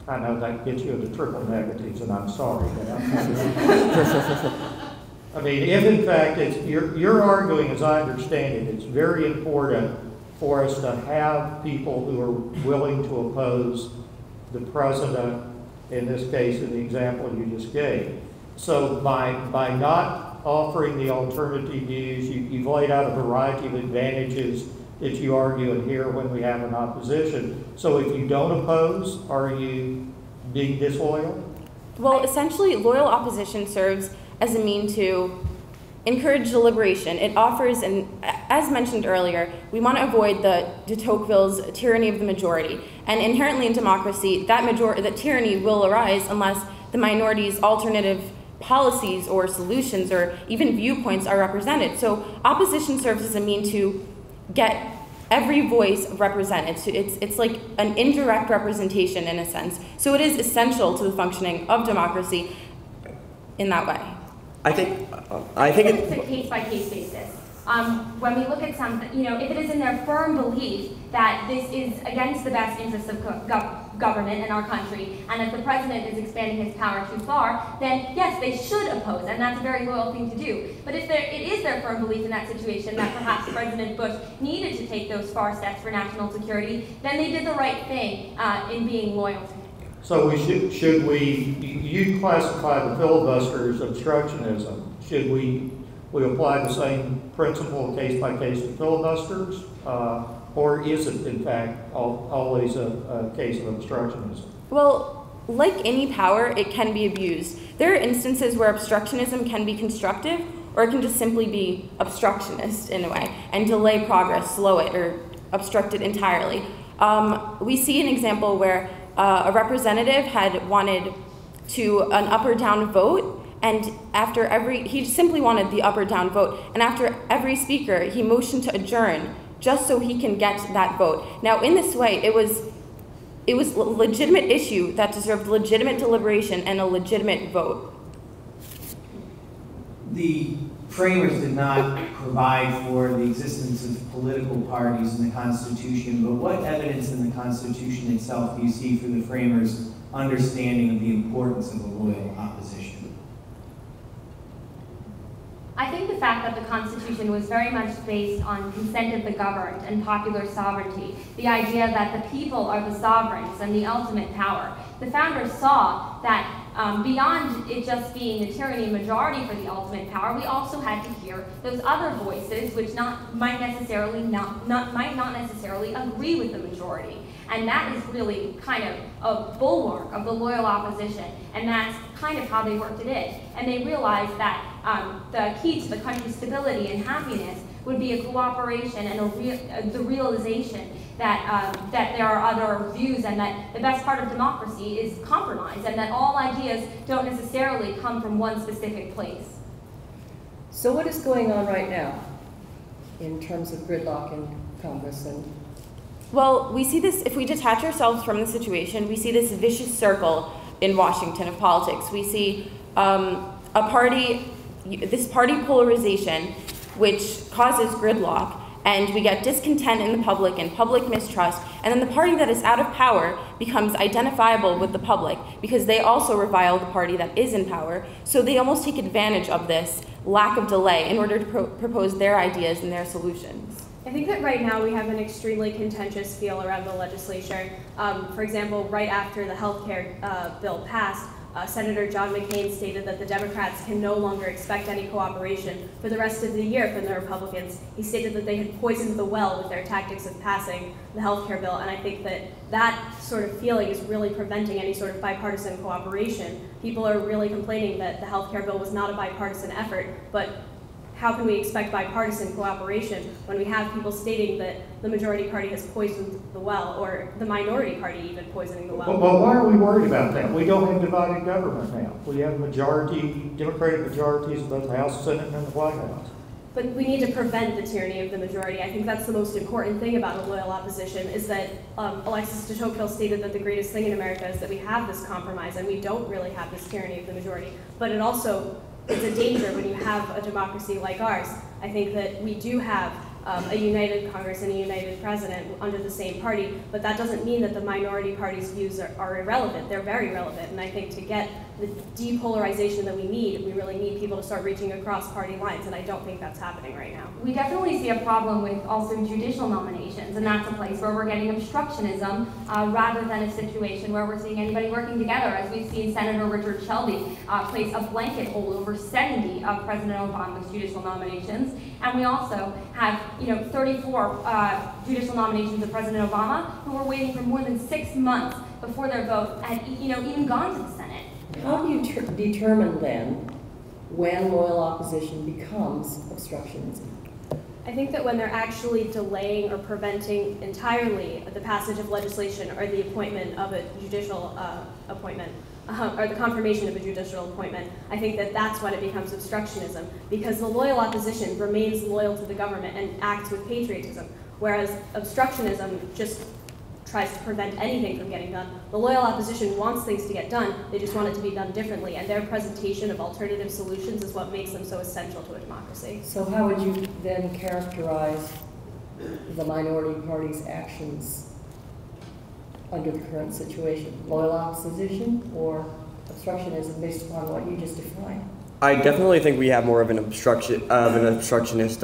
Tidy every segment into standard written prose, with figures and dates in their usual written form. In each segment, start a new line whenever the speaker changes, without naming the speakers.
I know that gets you into triple negatives, and I'm sorry. I mean, if in fact you're arguing, as I understand it, it's very important for us to have people who are willing to oppose the president, in this case, in the example you just gave. So by not offering the alternative views, you've laid out a variety of advantages that you argue in here when we have an opposition. So if you don't oppose, are you being disloyal?
Well, essentially, loyal opposition serves as a mean to encourage deliberation. It offers, and as mentioned earlier, we want to avoid de Tocqueville's tyranny of the majority. And inherently in democracy, that tyranny will arise unless the minority's alternative policies or solutions or even viewpoints are represented. So opposition serves as a mean to get every voice represented. So it's like an indirect representation in a sense. So it is essential to the functioning of democracy in that way.
I think
it's a case-by-case basis. When we look at some, if it is in their firm belief that this is against the best interests of government in our country, and if the president is expanding his power too far, then yes, they should oppose, and that's a very loyal thing to do. But if it is their firm belief in that situation that perhaps President Bush needed to take those far steps for national security, then they did the right thing in being loyal to him.
So you classify the filibuster as obstructionism. Should we apply the same principle case by case to filibusters? Or is it, in fact, always a case of obstructionism?
Well, like any power, it can be abused. There are instances where obstructionism can be constructive, or it can just simply be obstructionist in a way, and delay progress, slow it, or obstruct it entirely. We see an example where a representative had wanted an up or down vote, and he simply wanted the up or down vote, and after every speaker, he motioned to adjourn just so he can get that vote. Now, in this way, it was a legitimate issue that deserved legitimate deliberation and a legitimate vote.
The framers did not provide for the existence of political parties in the Constitution, but what evidence in the Constitution itself do you see for the framers' understanding of the importance of a loyal opposition?
I think the fact that the Constitution was very much based on consent of the governed and popular sovereignty, the idea that the people are the sovereigns and the ultimate power. The founders saw that beyond it just being a tyranny majority for the ultimate power, we also had to hear those other voices which might not necessarily agree with the majority. And that is really kind of a bulwark of the loyal opposition, and that's kind of how they worked it in. And they realized that the key to the country's stability and happiness would be a cooperation and the realization that there are other views, and that the best part of democracy is compromise, and that all ideas don't necessarily come from one specific place.
So what is going on right now in terms of gridlock in Congress?
Well, we see this, if we detach ourselves from the situation, we see this vicious circle in Washington of politics. We see this party polarization, which causes gridlock, and we get discontent in the public and public mistrust, and then the party that is out of power becomes identifiable with the public because they also revile the party that is in power, so they almost take advantage of this lack of delay in order to propose their ideas and their solutions.
I think that right now we have an extremely contentious feel around the legislature. For example, right after the health care bill passed, Senator John McCain stated that the Democrats can no longer expect any cooperation for the rest of the year from the Republicans. He stated that they had poisoned the well with their tactics of passing the health care bill, and I think that sort of feeling is really preventing any sort of bipartisan cooperation. People are really complaining that the health care bill was not a bipartisan effort, but how can we expect bipartisan cooperation when we have people stating that the majority party has poisoned the well, or the minority party even poisoning the well?
Well, why are we worried about that? We don't have divided government now. We have Democratic majorities in both the House, Senate, and the White House.
But we need to prevent the tyranny of the majority. I think that's the most important thing about a loyal opposition, is that Alexis de Tocqueville stated that the greatest thing in America is that we have this compromise and we don't really have this tyranny of the majority. But it's a danger when you have a democracy like ours. I think that we do have a united Congress and a united president under the same party, but that doesn't mean that the minority party's views are irrelevant. They're very relevant, and I think to get the depolarization that we really need people to start reaching across party lines, and I don't think that's happening right now.
We definitely see a problem with also judicial nominations, and that's a place where we're getting obstructionism rather than a situation where we're seeing anybody working together, as we've seen Senator Richard Shelby place a blanket hold over 70 of President Obama's judicial nominations, and we also have 34 judicial nominations of President Obama who were waiting for more than 6 months before their vote had even gone to the Senate.
How do you determine then when loyal opposition becomes obstructionism?
I think that when they're actually delaying or preventing entirely the passage of legislation or the appointment of a judicial appointment, or the confirmation of a judicial appointment, I think that that's when it becomes obstructionism, because the loyal opposition remains loyal to the government and acts with patriotism, whereas obstructionism just tries to prevent anything from getting done. The loyal opposition wants things to get done, they just want it to be done differently, and their presentation of alternative solutions is what makes them so essential to a democracy.
So how would you then characterize the minority party's actions under the current situation? Loyal opposition or obstructionism based upon what you just defined?
I definitely think we have more of an obstructionist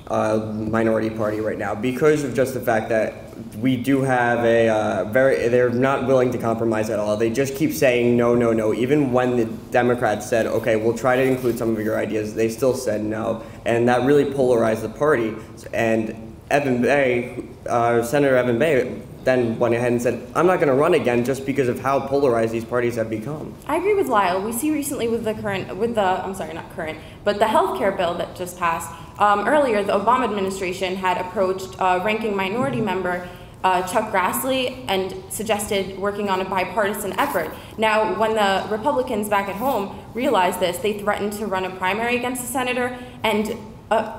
minority party right now, because of just the fact that we do have they're not willing to compromise at all. They just keep saying no, no, no. Even when the Democrats said, okay, we'll try to include some of your ideas, they still said no. And that really polarized the party. And Evan Bayh, Senator Evan Bayh, then went ahead and said, I'm not going to run again just because of how polarized these parties have become.
I agree with Lyle. We see recently with the healthcare bill that just passed. Earlier, the Obama administration had approached ranking minority member Chuck Grassley and suggested working on a bipartisan effort. Now, when the Republicans back at home realized this, they threatened to run a primary against the senator, and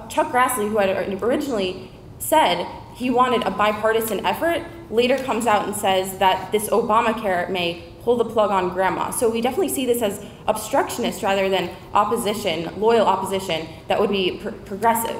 Chuck Grassley, who had originally said he wanted a bipartisan effort, later comes out and says that this Obamacare may pull the plug on grandma. So we definitely see this as obstructionist rather than opposition, loyal opposition that would be progressive.